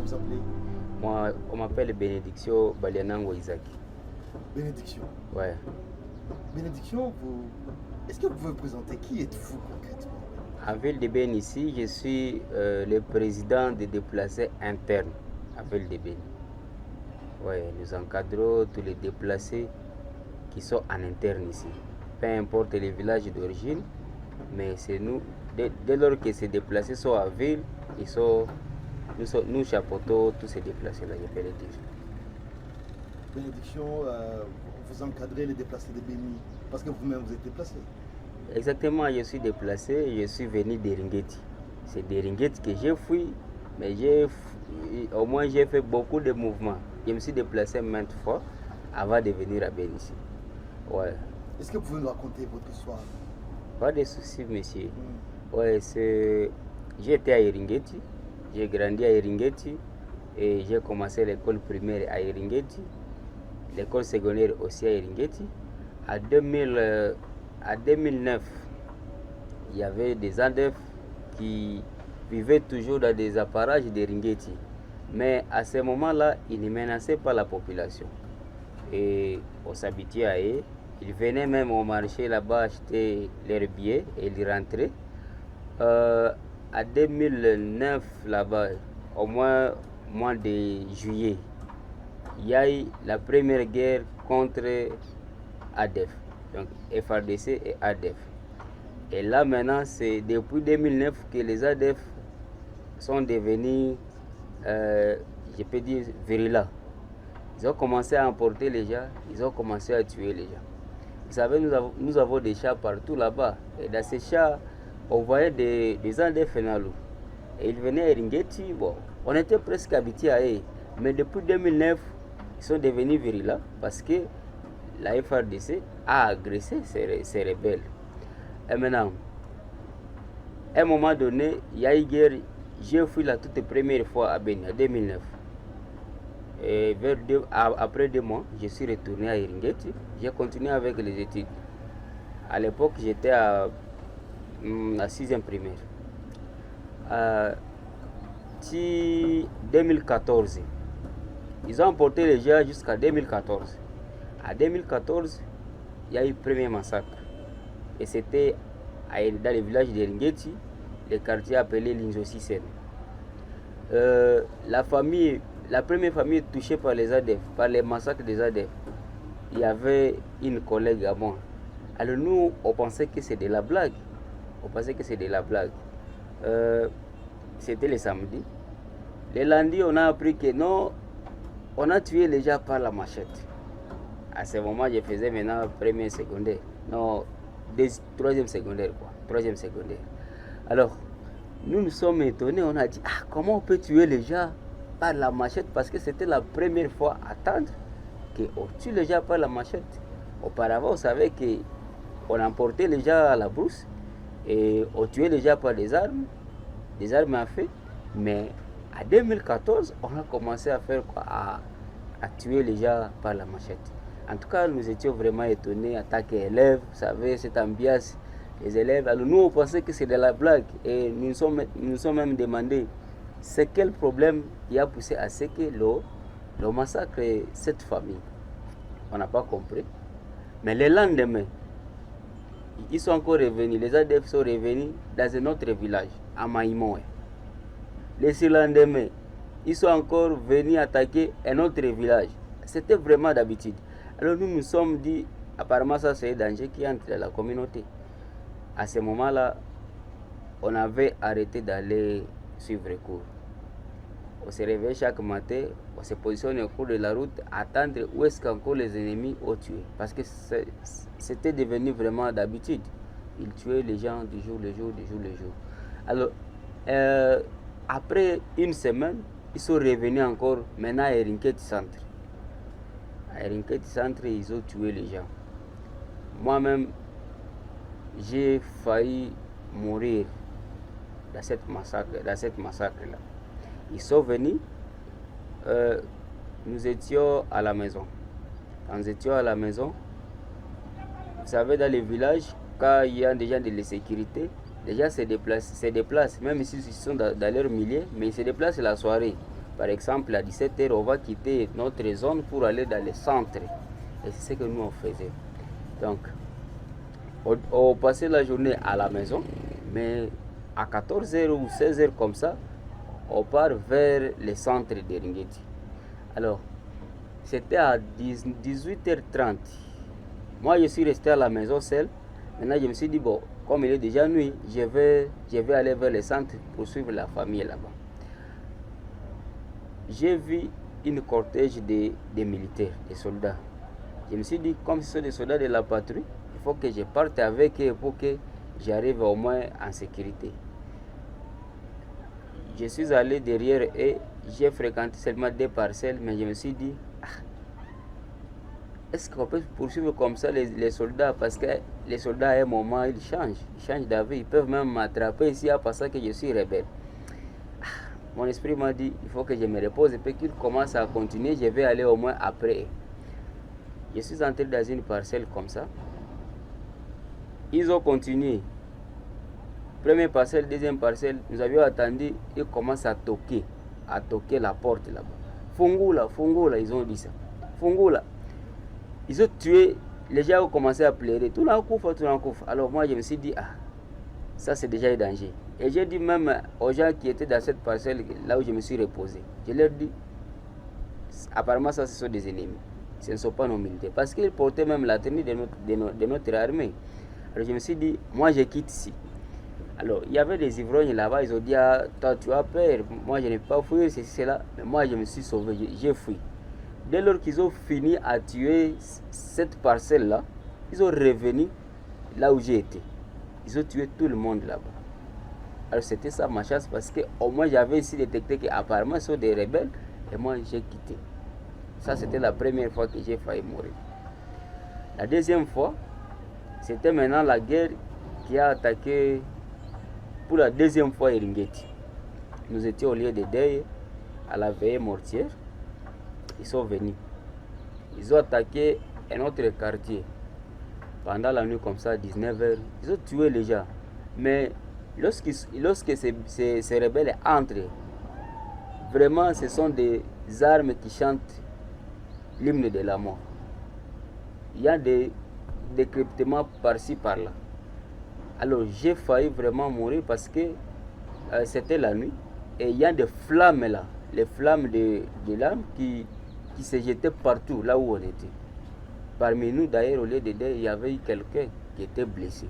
vous appelez? Moi, on m'appelle Bénédiction Balianango Isaac. Bénédiction. Ouais. Bénédiction, est-ce que vous pouvez vous présenter? Qui êtes-vous concrètement? En ville de Béni, ici, je suis le président des déplacés internes à ville de Béni. Ouais, nous encadrons tous les déplacés qui sont en interne ici. Peu importe les villages d'origine, mais c'est nous, dès lors que ces déplacés sont à ville, nous chapeautons tous ces déplacés-là, je peux le dire. Bénédiction, vous encadrez les déplacés de Béni parce que vous-même vous êtes déplacé. Exactement, je suis déplacé, je suis venu d'Eringeti. C'est d'Eringeti que j'ai fui, mais au moins j'ai fait beaucoup de mouvements. Je me suis déplacé maintes fois avant de venir à Béni ici. Ouais. Est-ce que vous pouvez nous raconter votre histoire? Pas de soucis, monsieur. Ouais, j'ai été à Eringeti, j'ai grandi à Eringeti et j'ai commencé l'école primaire à Eringeti, l'école secondaire aussi à Eringeti. À 2009, il y avait des ADEF qui vivaient toujours dans des apparages d'Eringeti. Mais à ce moment-là, ils ne menaçaient pas la population. Et on s'habituait à eux. Ils venaient même au marché là-bas acheter leurs billets et ils rentraient. À 2009, là-bas, au mois de juillet, il y a eu la première guerre contre ADEF, donc FRDC et ADEF. Et là maintenant, c'est depuis 2009 que les ADEF sont devenus, je peux dire, virulents. Ils ont commencé à emporter les gens, ils ont commencé à tuer les gens. Vous savez, nous avons des chats partout là-bas. Et dans ces chats, on voyait des ADEF Fenalou. Et ils venaient à Eringeti. Bon, on était presque habitués à eux. Mais depuis 2009, ils sont devenus virulents parce que la FRDC a agressé ces rebelles. Et maintenant, à un moment donné, il y a eu guerre. J'ai fui la toute première fois à Béni, en 2009. Et après 2 mois, je suis retourné à Eringeti. J'ai continué avec les études. À l'époque, j'étais à 6e primaire. 2014, ils ont emporté les gens jusqu'à 2014. En 2014, il y a eu le premier massacre. Et c'était dans le village d'Eringeti, le quartier appelé Linzo-Sisen. La première famille touchée par les ADEF, par les massacres des ADEF, il y avait une collègue à moi. Alors nous, on pensait que c'était de la blague. C'était le samedi. Le lundi, on a appris que non, on a tué les gens par la machette. À ce moment, je faisais maintenant première secondaire. Non, troisième secondaire. Alors, nous nous sommes étonnés. On a dit, comment on peut tuer les gens par la machette? Parce que c'était la première fois à attendre qu'on tue les gens par la machette. Auparavant, on savait qu'on emportait les gens à la brousse et on tuait les gens par des armes à feu. Mais en 2014, on a commencé à faire quoi? À tuer les gens par la machette. En tout cas, nous étions vraiment étonnés en tant qu'élèves. Vous savez, cette ambiance, les élèves. Alors nous, on pensait que c'était de la blague. Et nous nous sommes même demandé c'est quel problème qui a poussé à ce que le massacre cette famille. On n'a pas compris. Mais le lendemain, ils sont encore revenus. Les ADF sont revenus dans un autre village, à Maïmoé. Le surlendemain, ils sont encore venus attaquer un autre village. C'était vraiment d'habitude. Alors nous nous sommes dit, apparemment ça c'est un danger qui entre dans la communauté. À ce moment-là, on avait arrêté d'aller suivre les cours. On se réveille chaque matin, on se positionne au cours de la route, attendre où est-ce qu'encore les ennemis ont tué. Parce que c'était devenu vraiment d'habitude. Ils tuaient les gens du jour le jour. Alors, après une semaine, ils sont revenus encore maintenant à Eringeti Centre. À Eringeti Centre, ils ont tué les gens. Moi-même, j'ai failli mourir dans cette massacre-là. Ils sont venus, nous étions à la maison. Quand nous étions à la maison, vous savez, dans les villages, quand il y a des gens de la sécurité, les gens se déplacent, même s'ils sont dans leur milieu, mais ils se déplacent la soirée Par exemple, à 17h, on va quitter notre zone pour aller dans le centre. Et c'est ce que nous on faisait. Donc, on passait la journée à la maison, mais à 14h ou 16h comme ça, on part vers le centre de Ringeti. Alors, c'était à 18h30. Moi, je suis resté à la maison seul. Maintenant, je me suis dit, bon, comme il est déjà nuit, je vais aller vers le centre pour suivre la famille là-bas. J'ai vu une cortège de militaires, des soldats. Je me suis dit, comme ce sont des soldats de la patrouille, il faut que je parte avec eux pour que j'arrive au moins en sécurité. Je suis allé derrière eux, j'ai fréquenté seulement des parcelles, mais je me suis dit, est-ce qu'on peut poursuivre comme ça les soldats? Parce que les soldats, à un moment, ils changent d'avis. Ils peuvent même m'attraper ici à penser que je suis rebelle. Mon esprit m'a dit, il faut que je me repose et puis qu'ils commencent à continuer, je vais aller au moins après. Je suis entré dans une parcelle comme ça. Ils ont continué. Première parcelle, deuxième parcelle, nous avions attendu, ils commencent à toquer la porte là-bas. Fungula, ils ont dit ça. Fungula. Ils ont tué, les gens ont commencé à pleurer. Tout d'un coup. Alors moi, je me suis dit, ça c'est déjà un danger. Et j'ai dit même aux gens qui étaient dans cette parcelle, là où je me suis reposé, je leur dis, apparemment ça ce sont des ennemis. Ce ne sont pas nos militaires. Parce qu'ils portaient même la tenue de notre armée. Alors je me suis dit, moi je quitte ici. Alors il y avait des ivrognes là-bas, ils ont dit, toi tu as peur, moi je n'ai pas fui, c'est cela. Mais moi je me suis sauvé, j'ai fui. Dès lors qu'ils ont fini à tuer cette parcelle-là, ils ont revenu là où j'ai été. Ils ont tué tout le monde là-bas. Alors c'était ça ma chance parce que au moins j'avais ici détecté qu'apparemment ils sont des rebelles et moi j'ai quitté. Ça c'était la première fois que j'ai failli mourir. La deuxième fois, c'était maintenant la guerre qui a attaqué pour la deuxième fois Ringeti. Nous étions au lieu de deuil à la veillée mortière. Ils sont venus. Ils ont attaqué un autre quartier. Pendant la nuit comme ça, 19h, ils ont tué les gens. Mais lorsque ces rebelles entrent, vraiment ce sont des armes qui chantent l'hymne de la mort. Il y a des décryptements par-ci par-là. Alors j'ai failli vraiment mourir parce que c'était la nuit. Et il y a des flammes là, les flammes de l'arme qui se jetaient partout là où on était. Parmi nous d'ailleurs, au lieu d'aider, il y avait quelqu'un qui était blessé.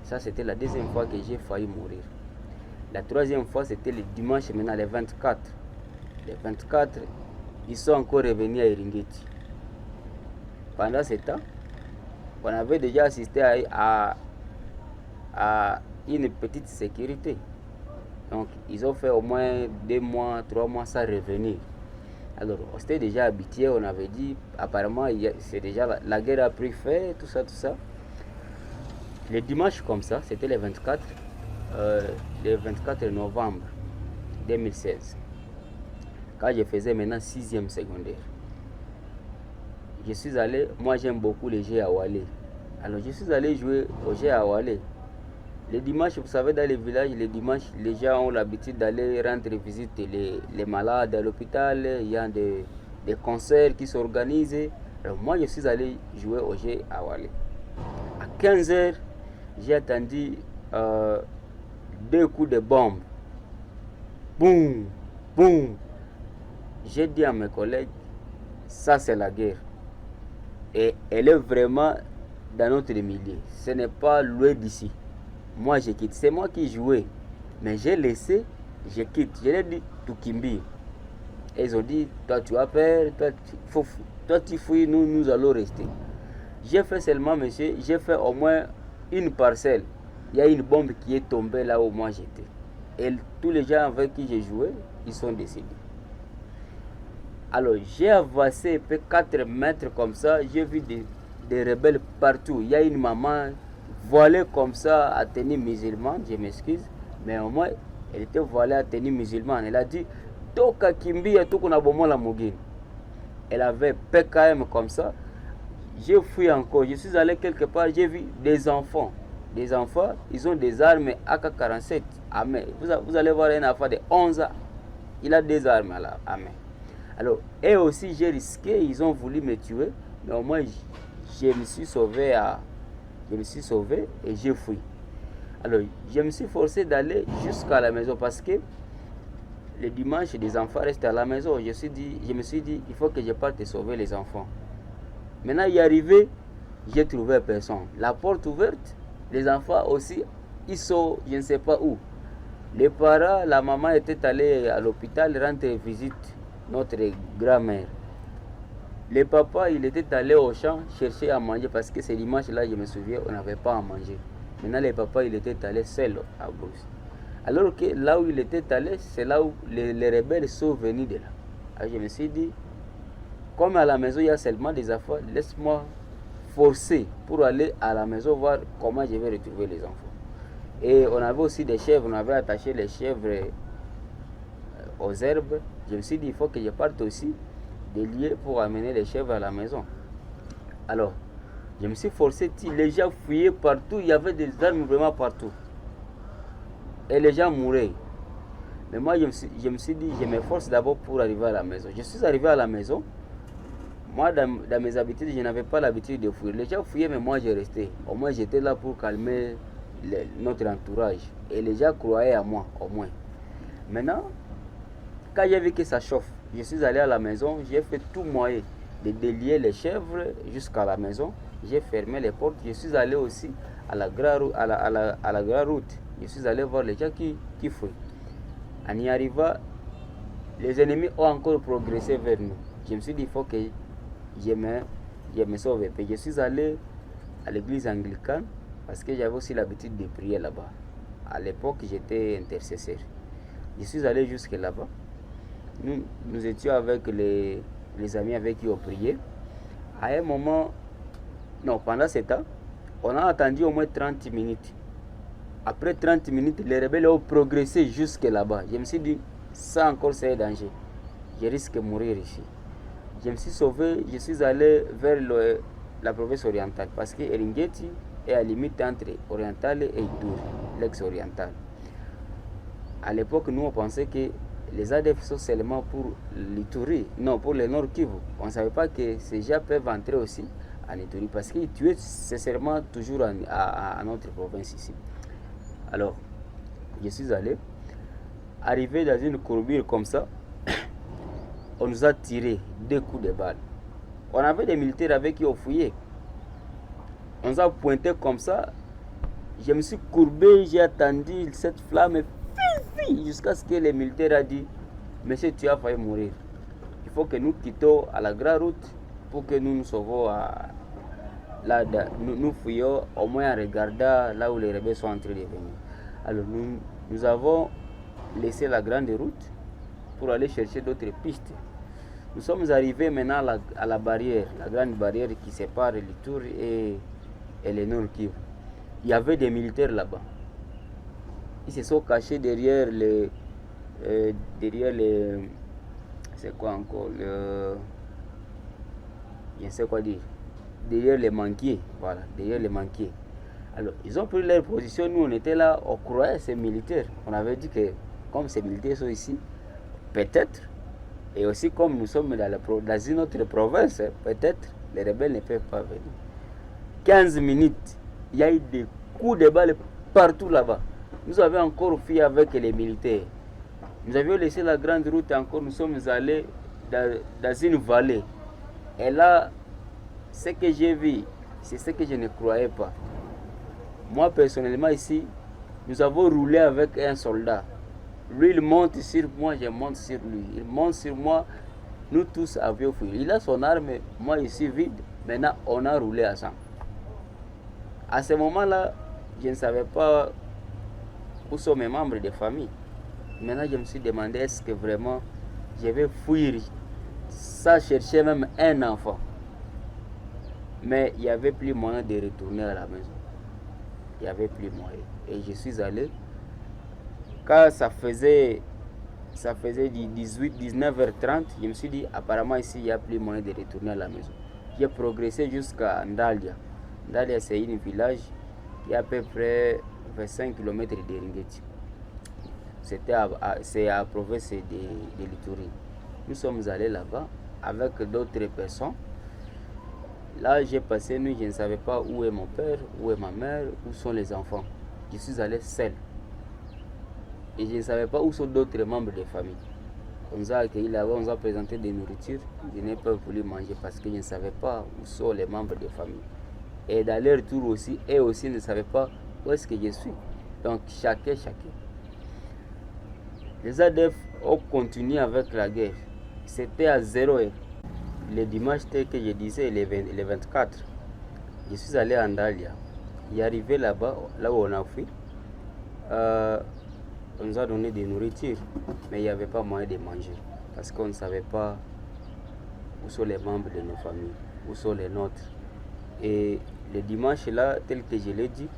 Ça c'était la deuxième fois que j'ai failli mourir. La troisième fois c'était le dimanche maintenant, le 24. Les 24, ils sont encore revenus à Ringeti. Pendant ce temps, on avait déjà assisté à une petite sécurité. Donc ils ont fait au moins 2 mois, 3 mois sans revenir. Alors on s'était déjà habitué, on avait dit apparemment c'est déjà la guerre a pris fin, tout ça. Le dimanche comme ça, c'était le 24 novembre 2016. Quand je faisais maintenant 6e secondaire. Je suis allé, moi j'aime beaucoup les jeux à Walé. Alors je suis allé jouer aux jeux à Walé. Les dimanches, vous savez, dans les villages, les dimanches, les gens ont l'habitude d'aller rendre visite les malades à l'hôpital. Il y a des concerts qui s'organisent. Alors moi, je suis allé jouer au jeu à Walé. À 15h, j'ai attendu 2 coups de bombe. Boum, boum. J'ai dit à mes collègues, ça c'est la guerre. Et elle est vraiment dans notre milieu. Ce n'est pas loin d'ici. Moi je quitte, c'est moi qui jouais, mais j'ai laissé, je quitte, je leur ai dit tout kimbi. Et ils ont dit, toi tu as peur, toi tu fouilles, nous allons rester. J'ai fait seulement, monsieur, j'ai fait au moins une parcelle. Il y a une bombe qui est tombée là où moi j'étais. Et tous les gens avec qui j'ai joué, ils sont décédés. Alors j'ai avancé 4 mètres comme ça, j'ai vu des rebelles partout. Il y a une maman voilée comme ça à tenue musulmane, je m'excuse, mais au moins elle était voilée à tenue musulmane. Elle a dit Toka kimbia tukuna bomola mugini. Elle avait PKM comme ça. J'ai fui encore, je suis allé quelque part, j'ai vu des enfants. Des enfants, ils ont des armes AK-47. Vous allez voir un enfant de 11 ans. il a des armes à main. Alors, et aussi, j'ai risqué, ils ont voulu me tuer, mais au moins, je me suis sauvé et j'ai fui. Alors, je me suis forcé d'aller jusqu'à la maison parce que le dimanche, les enfants restent à la maison. Je me suis dit, il faut que je parte sauver les enfants. Maintenant, y arrivé, j'ai trouvé personne. La porte ouverte, les enfants aussi, ils sont, je ne sais pas où. Les parents, la maman était allée à l'hôpital rendre visite notre grand-mère. Le papa, il était allé au champ chercher à manger parce que ce dimanche-là, je me souviens, on n'avait pas à manger. Maintenant, le papa, il était allé seul à Brousse. Alors que là où il était allé, c'est là où les rebelles sont venus de là. Alors je me suis dit, comme à la maison, il y a seulement des affaires, laisse-moi forcer pour aller à la maison voir comment je vais retrouver les enfants. Et on avait aussi des chèvres, on avait attaché les chèvres aux herbes. Je me suis dit, il faut que je parte aussi des lieux pour amener les chèvres à la maison. Alors, je me suis forcé, les gens fuyaient partout, il y avait des armes vraiment partout. Et les gens mouraient. Mais moi, je me suis dit, je m'efforce d'abord pour arriver à la maison. Je suis arrivé à la maison. Moi, dans mes habitudes, je n'avais pas l'habitude de fuir. Les gens fuyaient, mais moi, j'ai resté. Au moins, j'étais là pour calmer notre entourage. Et les gens croyaient à moi, au moins. Maintenant, quand j'ai vu que ça chauffe, je suis allé à la maison. J'ai fait tout moyen de délier les chèvres jusqu'à la maison. J'ai fermé les portes. Je suis allé aussi à la grande route. Je suis allé voir les gens qui fuient. En y arrivant, les ennemis ont encore progressé vers nous. Je me suis dit, il faut que je me sauve. Et je suis allé à l'église anglicane parce que j'avais aussi l'habitude de prier là-bas. À l'époque, j'étais intercesseur. Je suis allé jusque là-bas. Nous étions avec les amis avec qui on priait. À un moment, pendant ce temps, on a attendu au moins 30 minutes. Après 30 minutes, les rebelles ont progressé jusque là-bas. Je me suis dit, ça encore c'est un danger. Je risque de mourir ici. Je me suis sauvé, je suis allé vers la province orientale parce que Eringeti est à la limite entre oriental et Ituri, l'ex-oriental. À l'époque, nous on pensait que les ADF sont seulement pour l'Ituri, non, pour le Nord Kivu. On ne savait pas que ces gens peuvent entrer aussi en Ituri parce qu'ils tuaient sincèrement toujours à notre province ici. Alors, je suis allé, arrivé dans une courbure comme ça, on nous a tiré 2 coups de balle. On avait des militaires avec qui on fouillait. On nous a pointé comme ça. Je me suis courbé, j'ai attendu cette flamme jusqu'à ce que les militaires ont dit, monsieur, tu as failli mourir. Il faut que nous quittions à la grande route pour que nous nous sauvons là, nous fouillons au moins en regardant là où les rebelles sont en train de venir. Alors nous avons laissé la grande route pour aller chercher d'autres pistes. Nous sommes arrivés maintenant à la barrière, la grande barrière qui sépare l'Ituri et le Nord Kivu. Il y avait des militaires là-bas. Ils se sont cachés derrière les c'est quoi encore, je ne sais quoi dire, derrière les manquiers, voilà, derrière les manquiers. Alors, ils ont pris leur position, nous on était là, on croyait ces militaires. On avait dit que comme ces militaires sont ici, peut-être, et aussi comme nous sommes dans une autre province, peut-être les rebelles ne peuvent pas venir. 15 minutes, il y a eu des coups de balles partout là-bas. Nous avions encore fui avec les militaires. Nous avions laissé la grande route encore, nous sommes allés dans une vallée. Et là, ce que j'ai vu, c'est ce que je ne croyais pas. Moi, personnellement, ici, nous avons roulé avec un soldat. Lui, il monte sur moi, je monte sur lui. Il monte sur moi, nous tous avions fui. Il a son arme, moi, je suis vide. Maintenant, on a roulé ensemble. À ce moment-là, je ne savais pas où sont mes membres de famille. Maintenant, je me suis demandé, est-ce que vraiment je vais fuir sans chercher même un enfant. Mais il n'y avait plus moyen de retourner à la maison. Il n'y avait plus moyen. Et je suis allé. Quand ça faisait 19h30, je me suis dit, apparemment ici, il n'y a plus moyen de retourner à la maison. J'ai progressé jusqu'à Ndalia. Ndalia, c'est un village qui est à peu près 25 km de Ringeti. c'est à province de l'Ituri. Nous sommes allés là-bas avec d'autres personnes. Là, j'ai passé nuit, je ne savais pas où est mon père, où est ma mère, où sont les enfants. Je suis allé seul. Et je ne savais pas où sont d'autres membres de famille. On nous a accueillis là-bas, on nous a présenté des nourritures. Je n'ai pas voulu manger parce que je ne savais pas où sont les membres de famille. Et dans leur tour aussi, eux aussi ne savaient pas où est-ce que je suis. Donc chacun. Les ADF ont continué avec la guerre. C'était à 0 heure. Le dimanche que je disais, le 24, je suis allé à Ndalia. Il est arrivé là-bas, là où on a fui. On nous a donné des nourritures, mais il n'y avait pas moyen de manger. Parce qu'on ne savait pas où sont les membres de nos familles, où sont les nôtres. Et le dimanche là, tel que je l'ai dit,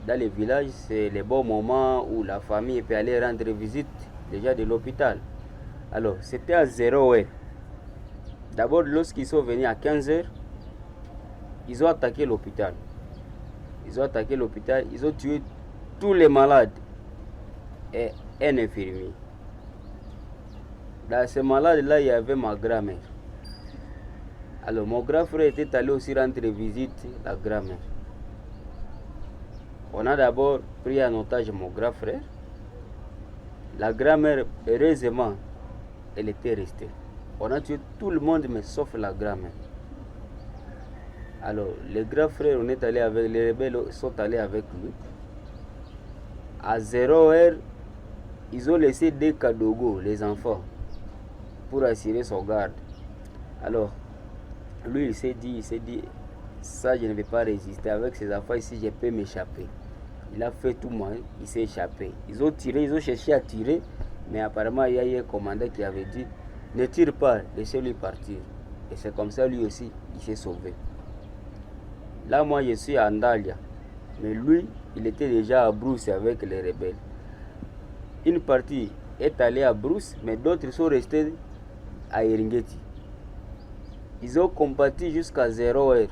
dans les villages, c'est le bon moment où la famille peut aller rendre visite déjà de l'hôpital. Alors, c'était à 0 heure. D'abord, lorsqu'ils sont venus à 15 heures, ils ont attaqué l'hôpital. Ils ont tué tous les malades et un infirmier. Dans ces malades-là, il y avait ma grand-mère. Alors, mon grand frère était allé aussi rendre visite à la grand-mère. On a d'abord pris en otage mon grand frère. La grand-mère, heureusement, elle était restée. On a tué tout le monde, mais sauf la grand-mère. Alors, les grands frères, on est allé avec, les rebelles sont allés avec lui. À 0 heure, ils ont laissé des Kadogo, les enfants, pour assurer son garde. Alors, lui, il s'est dit, ça, je ne vais pas résister. Avec ces enfants ici, je peux m'échapper. Il a fait tout mal, il s'est échappé. Ils ont tiré, ils ont cherché à tirer, mais apparemment, il y a eu un commandant qui avait dit, ne tire pas, laissez-lui partir. Et c'est comme ça, lui aussi, il s'est sauvé. Là, moi, je suis à Ndalia. Mais lui, il était déjà à Brousse avec les rebelles. Une partie est allée à Brousse, mais d'autres sont restés à Eringeti. Ils ont combattu jusqu'à 0 heure.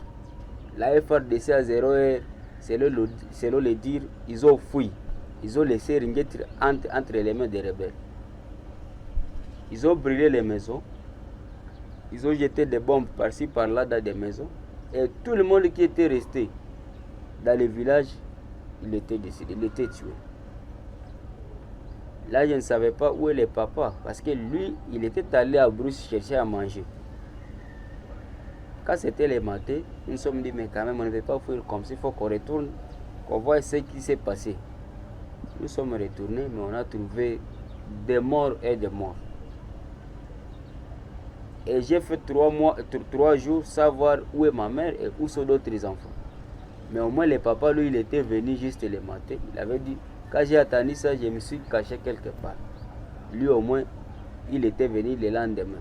La FRDC à 0 heure, selon le dire, ils ont fui. Ils ont laissé Eringeti entre les mains des rebelles. Ils ont brûlé les maisons. Ils ont jeté des bombes par-ci, par-là dans des maisons. Et tout le monde qui était resté dans le village, il était décédé, il était tué. Là, je ne savais pas où est le papa, parce que lui, il était allé à Brousse chercher à manger. Quand c'était le matin, nous nous sommes dit, mais quand même, on ne peut pas fuir comme ça, il faut qu'on retourne, qu'on voit ce qui s'est passé. Nous sommes retournés, mais on a trouvé des morts et des morts. Et j'ai fait 3 jours sans voir où est ma mère et où sont d'autres enfants. Mais au moins, le papa, lui, il était venu juste le matin. Il avait dit, quand j'ai attendu ça, je me suis caché quelque part. Lui, au moins, il était venu le lendemain.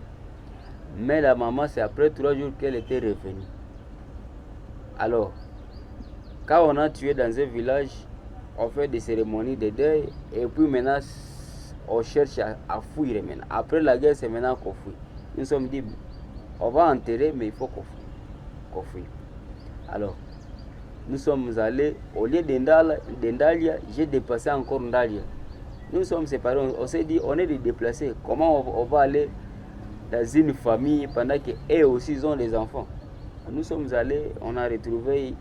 Mais la maman, c'est après 3 jours qu'elle était revenue. Alors, quand on a tué dans un village, on fait des cérémonies de deuil. Et puis maintenant, on cherche à fuir maintenant. Après la guerre, c'est maintenant qu'on fuit. Nous nous sommes dit, on va enterrer, mais il faut qu'on fuit. Alors, nous sommes allés, au lieu d'Endalia, j'ai dépassé encore Ndalia. Nous sommes séparés, on s'est dit, on est déplacés. Comment on va aller dans une famille pendant qu'eux aussi ils ont des enfants? Nous sommes allés, on a retrouvé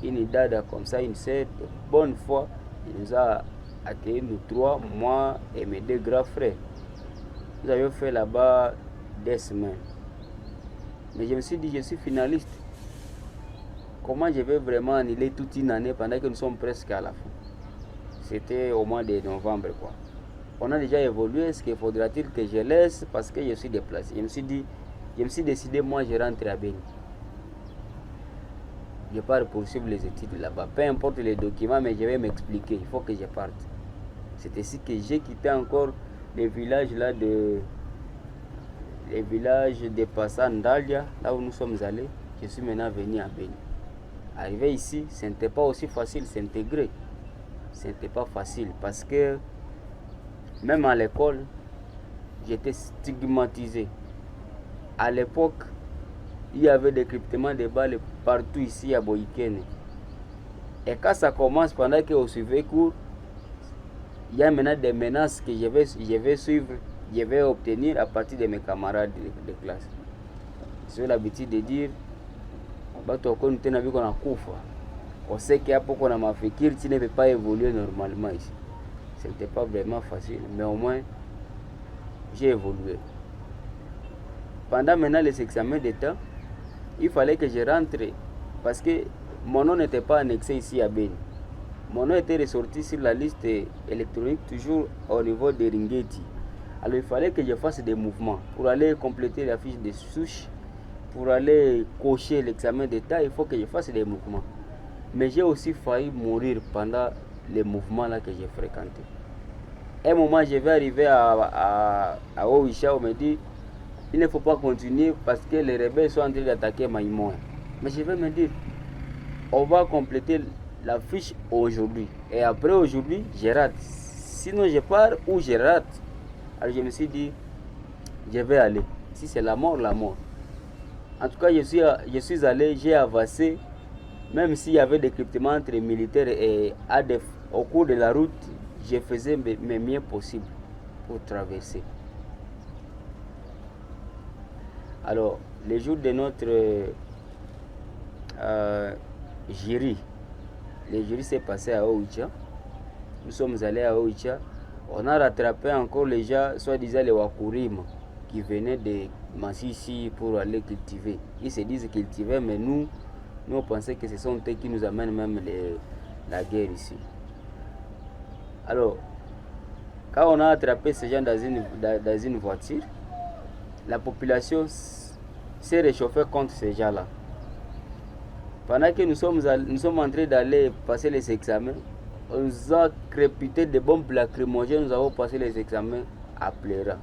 une dada comme ça, une sœur de bonne foi. Il nous a accueillis, nous 3, moi et mes 2 grands frères. Nous avions fait là-bas des semaines. Mais je me suis dit, je suis finaliste. Comment je vais vraiment annuler toute une année pendant que nous sommes presque à la fin? C'était au mois de novembre, quoi. On a déjà évolué, est-ce qu'il faudra-t-il que je laisse parce que je suis déplacé? Je me suis décidé, moi je rentre à Beni. Je pars poursuivre les études là-bas. Peu importe les documents, mais je vais m'expliquer, il faut que je parte. C'est ainsi que j'ai quitté encore les villages là les villages de Passandalia, là où nous sommes allés. Je suis maintenant venu à Beni. Arrivé ici, ce n'était pas aussi facile s'intégrer. Ce n'était pas facile parce que même à l'école, j'étais stigmatisé. À l'époque, il y avait des cryptements de balles partout ici à Boïkene. Et quand ça commence, pendant qu'on suivait cours, il y a maintenant des menaces que je vais suivre, je vais obtenir à partir de mes camarades de classe. J'ai l'habitude de dire, on sait qu'il y a beaucoup de mafikir, tu ne peux pas évoluer normalement ici. Ce n'était pas vraiment facile, mais au moins, j'ai évolué. Pendant maintenant les examens d'État, il fallait que je rentre parce que mon nom n'était pas annexé ici à Beni. Mon nom était ressorti sur la liste électronique, toujours au niveau de Ringeti. Alors il fallait que je fasse des mouvements pour aller compléter la fiche de souche, pour aller cocher l'examen d'État, il faut que je fasse des mouvements. Mais j'ai aussi failli mourir pendant les mouvements là que j'ai fréquentés. À un moment, je vais arriver à Oisha, on me dit il ne faut pas continuer parce que les rebelles sont en train d'attaquer Maïmoa. Mais je vais me dire, on va compléter la fiche aujourd'hui. Et après aujourd'hui, je rate. Sinon, je pars ou je rate. Alors je me suis dit, je vais aller. Si c'est la mort, la mort. En tout cas, je suis allé, j'ai avancé. Même s'il y avait des cryptements entre militaires et ADF, au cours de la route, je faisais mes mieux possibles pour traverser. Alors, le jour de notre jury, le jury s'est passé à Oicha. Nous sommes allés à Oicha. On a rattrapé encore les gens, soi-disant les Wakurima, qui venaient de Massissi pour aller cultiver. Ils se disent cultiver, mais nous on pensait que ce sont eux qui nous amènent même la guerre ici. Alors, quand on a attrapé ces gens dans une voiture, la population s'est réchauffée contre ces gens-là. Pendant que nous sommes en train d'aller passer les examens, on nous a crépités de bombes lacrymogènes, nous avons passé les examens à pleurant.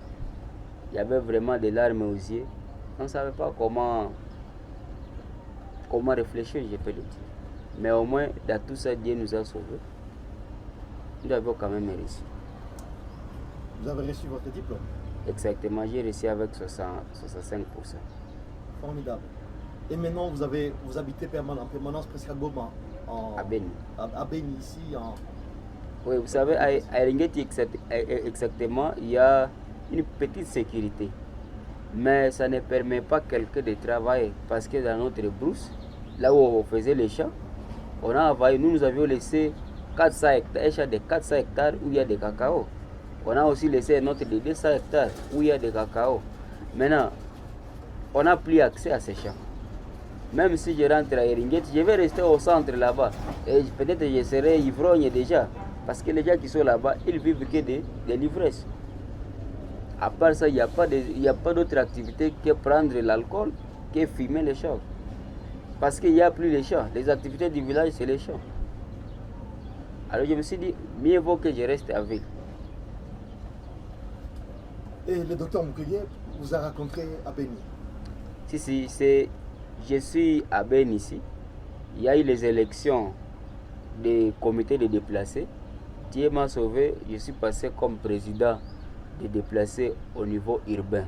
Il y avait vraiment des larmes aux yeux. On ne savait pas comment réfléchir, je peux le dire. Mais au moins, dans tout ça, Dieu nous a sauvés. Nous avons quand même réussi. Vous avez reçu votre diplôme? Exactement, j'ai réussi avec 65%. Formidable. Et maintenant, vous habitez en permanence presque à Goma, à Beni. À Beni, ici. Oui, vous savez, à Ringeti exactement, il y a une petite sécurité. Mais ça ne permet pas quelqu'un de travailler. Parce que dans notre brousse, là où on faisait les champs, on a envahi, nous avions laissé 400 hectares, un champ de 400 hectares où il y a des cacao. On a aussi laissé un autre de 200 hectares où il y a des cacao. Maintenant, on n'a plus accès à ces champs. Même si je rentre à Ringeti, je vais rester au centre là-bas. Et peut-être je serai ivrogne déjà. Parce que les gens qui sont là-bas, ils vivent que de l'ivresse. À part ça, il n'y a pas d'autre activité que prendre l'alcool, que fumer les champs. Parce qu'il n'y a plus les champs. Les activités du village, c'est les champs. Alors je me suis dit, mieux vaut que je reste à ville. Et le docteur Mukwege vous a rencontré à Beni? Si, je suis à Beni ici. Il y a eu les élections des comités de déplacés. Dieu m'a sauvé, je suis passé comme président de déplacés au niveau urbain.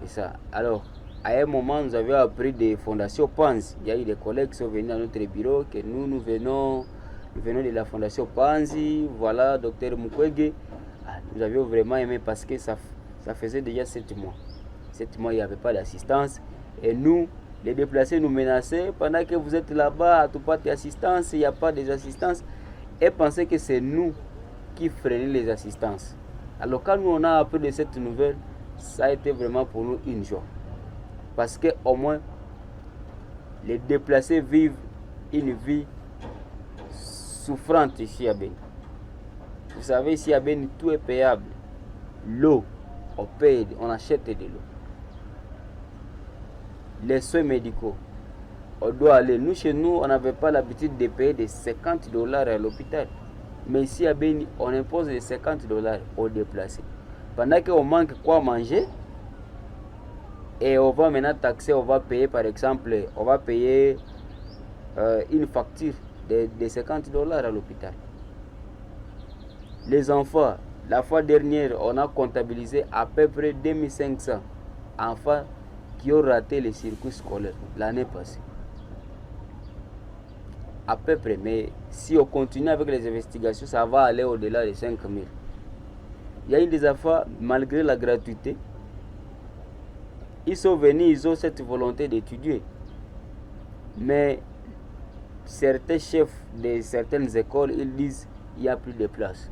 C'est ça. Alors, à un moment, nous avions appris des fondations Panzi. Il y a eu des collègues qui sont venus à notre bureau, que nous venons de la fondation Panzi. Voilà, docteur Mukwege. Nous avions vraiment aimé parce que ça faisait déjà 7 mois. 7 mois, il n'y avait pas d'assistance. Et nous, les déplacés nous menaçaient. Pendant que vous êtes là-bas, à tout pas d'assistance, il n'y a pas d'assistance. Et pensaient que c'est nous qui freinions les assistances. Alors quand nous on a appris de cette nouvelle, ça a été vraiment pour nous une joie. Parce qu'au moins, les déplacés vivent une vie souffrante ici à Beni. Vous savez, ici à Beni, tout est payable. L'eau, on paye, on achète de l'eau. Les soins médicaux, on doit aller. Nous, chez nous, on n'avait pas l'habitude de payer des $50 à l'hôpital. Mais ici à Beni, on impose les $50 aux déplacés. Pendant qu'on manque quoi manger, et on va maintenant taxer, on va payer par exemple, on va payer une facture de $50 à l'hôpital. Les enfants, la fois dernière, on a comptabilisé à peu près 2500 enfants qui ont raté les circuits scolaires l'année passée. à peu près. Mais si on continue avec les investigations, ça va aller au-delà de 5 000. Il y a eu des affaires, malgré la gratuité, ils sont venus, ils ont cette volonté d'étudier. Mais certains chefs de certaines écoles, ils disent qu'il n'y a plus de place.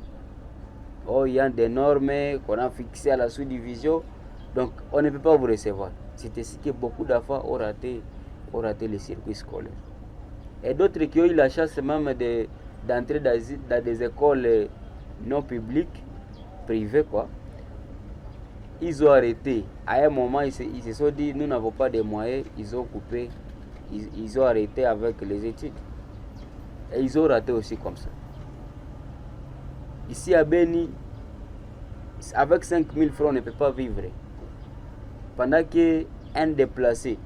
Oh, il y a des normes qu'on a fixées à la sous-division, donc on ne peut pas vous recevoir. C'est ainsi que beaucoup d'enfants ont raté le circuit scolaire. Et d'autres qui ont eu la chance même d'entrer dans des écoles non publiques, privées, quoi, ils ont arrêté. À un moment, ils se sont dit, nous n'avons pas de moyens, ils ont coupé, ils ont arrêté avec les études. Et ils ont raté aussi comme ça. Ici à Beni, avec 5 000 francs, on ne peut pas vivre. Pendant qu'un déplacé,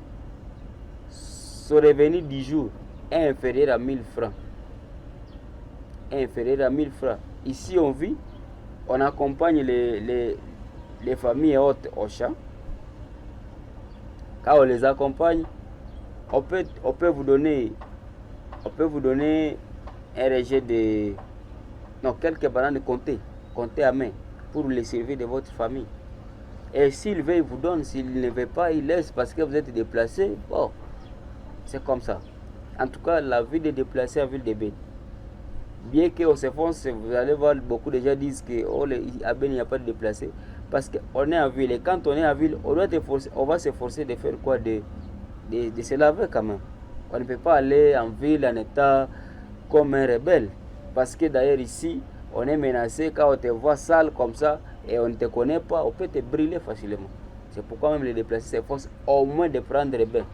son revenu du jour est inférieur à 1 000 francs. Inférieur à 1 000 francs. Ici, on vit, on accompagne les familles hautes au champ. Quand on les accompagne, on peut vous donner un rejet de... Non, quelques bananes comptées à main pour les servir de votre famille. Et s'il veut, il vous donne. S'il ne veut pas, il laisse parce que vous êtes déplacé. Bon, c'est comme ça. En tout cas, la vie de déplacé à Ville de Beni. Bien qu'on s'effonce, vous allez voir, beaucoup de gens disent qu'à Beni, il n'y a pas de déplacé. Parce qu'on est en ville. Et quand on est en ville, on va s'efforcer de faire quoi? De se laver quand même. On ne peut pas aller en ville en état comme un rebelle. Parce que d'ailleurs ici, on est menacé quand on te voit sale comme ça et on ne te connaît pas, on peut te brûler facilement. C'est pourquoi même les déplacés s'efforcent au moins de prendre les bains.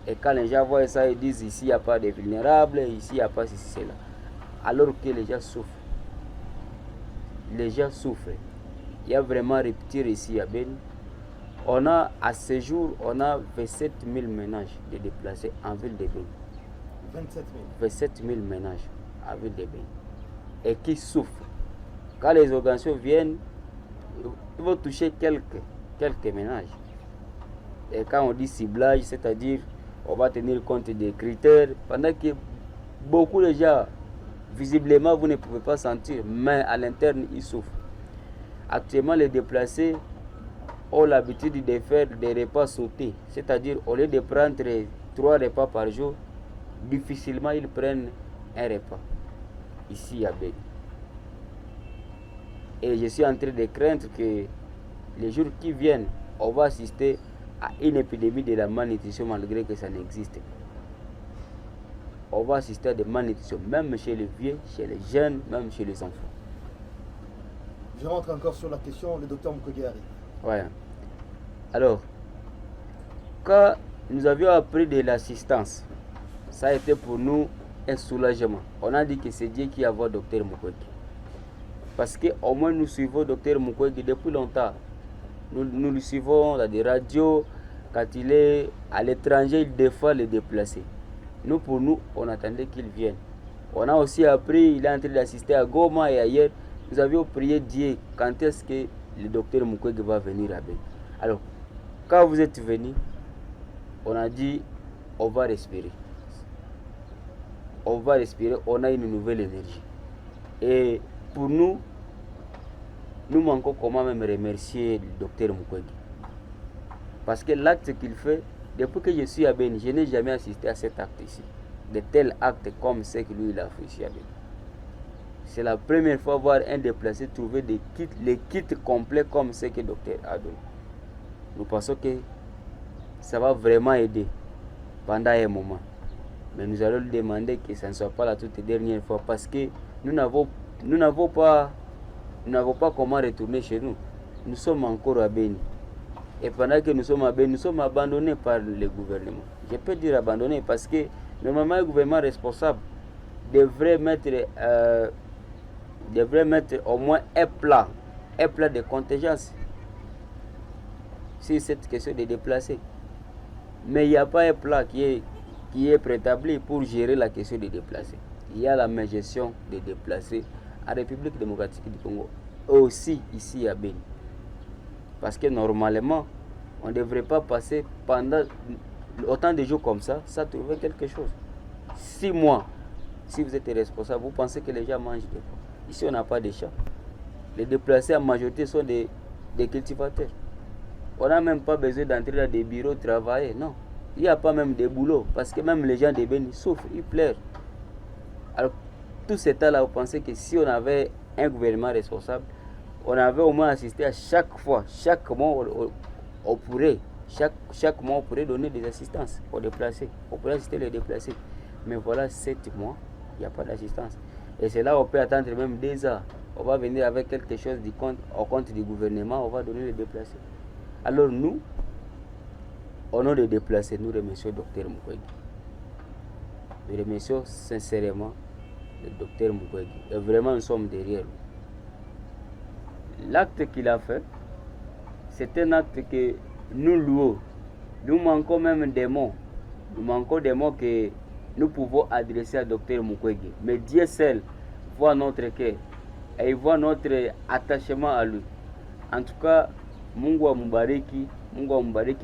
Et quand les gens voient ça, ils disent ici il n'y a pas de vulnérables, ici il n'y a pas ceci, cela. Alors que les gens souffrent. Les gens souffrent. Il y a vraiment rupture ici à Beni. On a, à ce jour, on a 27 000 ménages de déplacés en ville de Beni. 27 000. 27 000 ménages en ville de Beni. Et qui souffrent. Quand les organisations viennent, ils vont toucher quelques ménages. Et quand on dit ciblage, c'est-à-dire on va tenir compte des critères, pendant que beaucoup de gens, visiblement, vous ne pouvez pas sentir, mais à l'interne, ils souffrent. Actuellement, les déplacés ont l'habitude de faire des repas sautés, c'est-à-dire au lieu de prendre 3 repas par jour, difficilement ils prennent un repas ici à Beni. Et je suis en train de craindre que les jours qui viennent, on va assister à une épidémie de la malnutrition malgré que ça n'existe pas. On va assister à des malnutritions, même chez les vieux, chez les jeunes, même chez les enfants. Je rentre encore sur la question, le docteur Mukwege arrive. Ouais. Alors, quand nous avions appris de l'assistance, ça a été pour nous un soulagement. On a dit que c'est Dieu qui a envoyé docteur Mukwege. Parce qu'au moins nous suivons docteur Mukwege depuis longtemps. Nous le suivons dans des radios. Quand il est à l'étranger, il défend les déplacés. Nous, pour nous, on attendait qu'il vienne. On a aussi appris, il est en train d'assister à Goma et ailleurs. Nous avions prié Dieu, quand est-ce que le docteur Mukwege va venir à Beni. Alors, quand vous êtes venu, on a dit, on va respirer. On va respirer, on a une nouvelle énergie. Et pour nous, nous manquons comment même remercier le docteur Mukwege. Parce que l'acte qu'il fait, depuis que je suis à Beni, je n'ai jamais assisté à cet acte ici. De tels actes comme ce que lui il a fait ici à Beni. C'est la première fois voir un déplacé trouver les kits complets comme ce que le docteur a donné. Nous pensons que ça va vraiment aider pendant un moment. Mais nous allons lui demander que ça ne soit pas la toute dernière fois parce que nous n'avons pas comment retourner chez nous. Nous sommes encore à Beni. Et pendant que nous sommes à Beni, nous sommes abandonnés par le gouvernement. Je peux dire abandonnés parce que normalement le gouvernement responsable devrait mettre au moins un plan de contingence sur cette question de déplacés. Mais il n'y a pas un plan qui est préétabli pour gérer la question des déplacés. Il y a la même gestion des déplacés en République démocratique du Congo, aussi ici à Beni. Parce que normalement, on ne devrait pas passer pendant autant de jours comme ça, sans trouver quelque chose. 6 mois, si vous êtes responsable, vous pensez que les gens mangent des fois. Ici, on n'a pas de champs. Les déplacés en majorité sont des cultivateurs. On n'a même pas besoin d'entrer dans des bureaux travailler, non. Il n'y a pas même de boulot, parce que même les gens de Beni souffrent, ils pleurent. Alors, tout ce temps-là, vous pensez que si on avait un gouvernement responsable, on avait au moins assisté à chaque fois, chaque mois, on pourrait, chaque mois, on pourrait donner des assistances aux déplacés. On pourrait assister les déplacés. Mais voilà, 7 mois, il n'y a pas d'assistance. Et c'est là où on peut attendre même 2 ans. On va venir avec quelque chose au compte du gouvernement, on va donner les déplacés. Alors nous, au nom des déplacés, nous remercions le docteur Mukwege. Nous remercions sincèrement le docteur Mukwege. Et vraiment, nous sommes derrière lui. L'acte qu'il a fait, c'est un acte que nous louons. Nous manquons même des mots. Nous manquons des mots que nous pouvons adresser à docteur Mukwege. Mais Dieu seul voit notre cœur et il voit notre attachement à lui. En tout cas, Mungu wa Mubariki,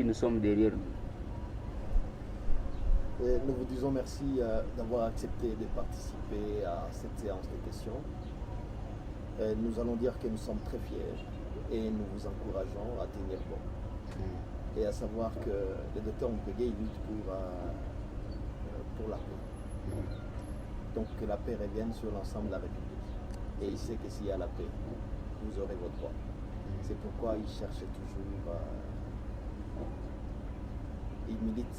nous sommes derrière lui. Et nous vous disons merci d'avoir accepté de participer à cette séance de questions. Et nous allons dire que nous sommes très fiers et nous vous encourageons à tenir bon. Et à savoir que le docteur Mukwege lutte pour la paix. Donc que la paix revienne sur l'ensemble de la République. Et il sait que s'il y a la paix, vous aurez votre droit. C'est pourquoi il cherche toujours, il milite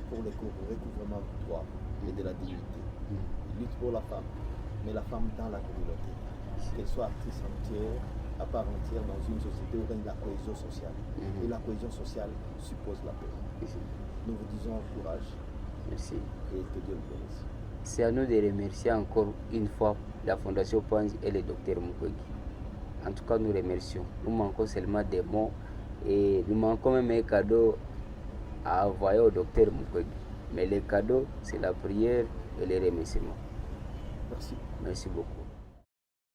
pour le recouvrement du droit et de la dignité. Il lutte pour la femme, mais la femme dans la communauté. Qu'elle soit artiste entière, à part entière dans une société où règne la cohésion sociale. Et la cohésion sociale suppose la paix. Nous vous disons courage. Merci. Et que Dieu vous bénisse. C'est à nous de remercier encore une fois la Fondation Panzi et le docteur Mukwege. En tout cas, nous remercions. Nous manquons seulement des mots et nous manquons même un cadeau à envoyer au docteur Mukwege. Mais le cadeau, c'est la prière et les remerciements. Merci. Merci beaucoup.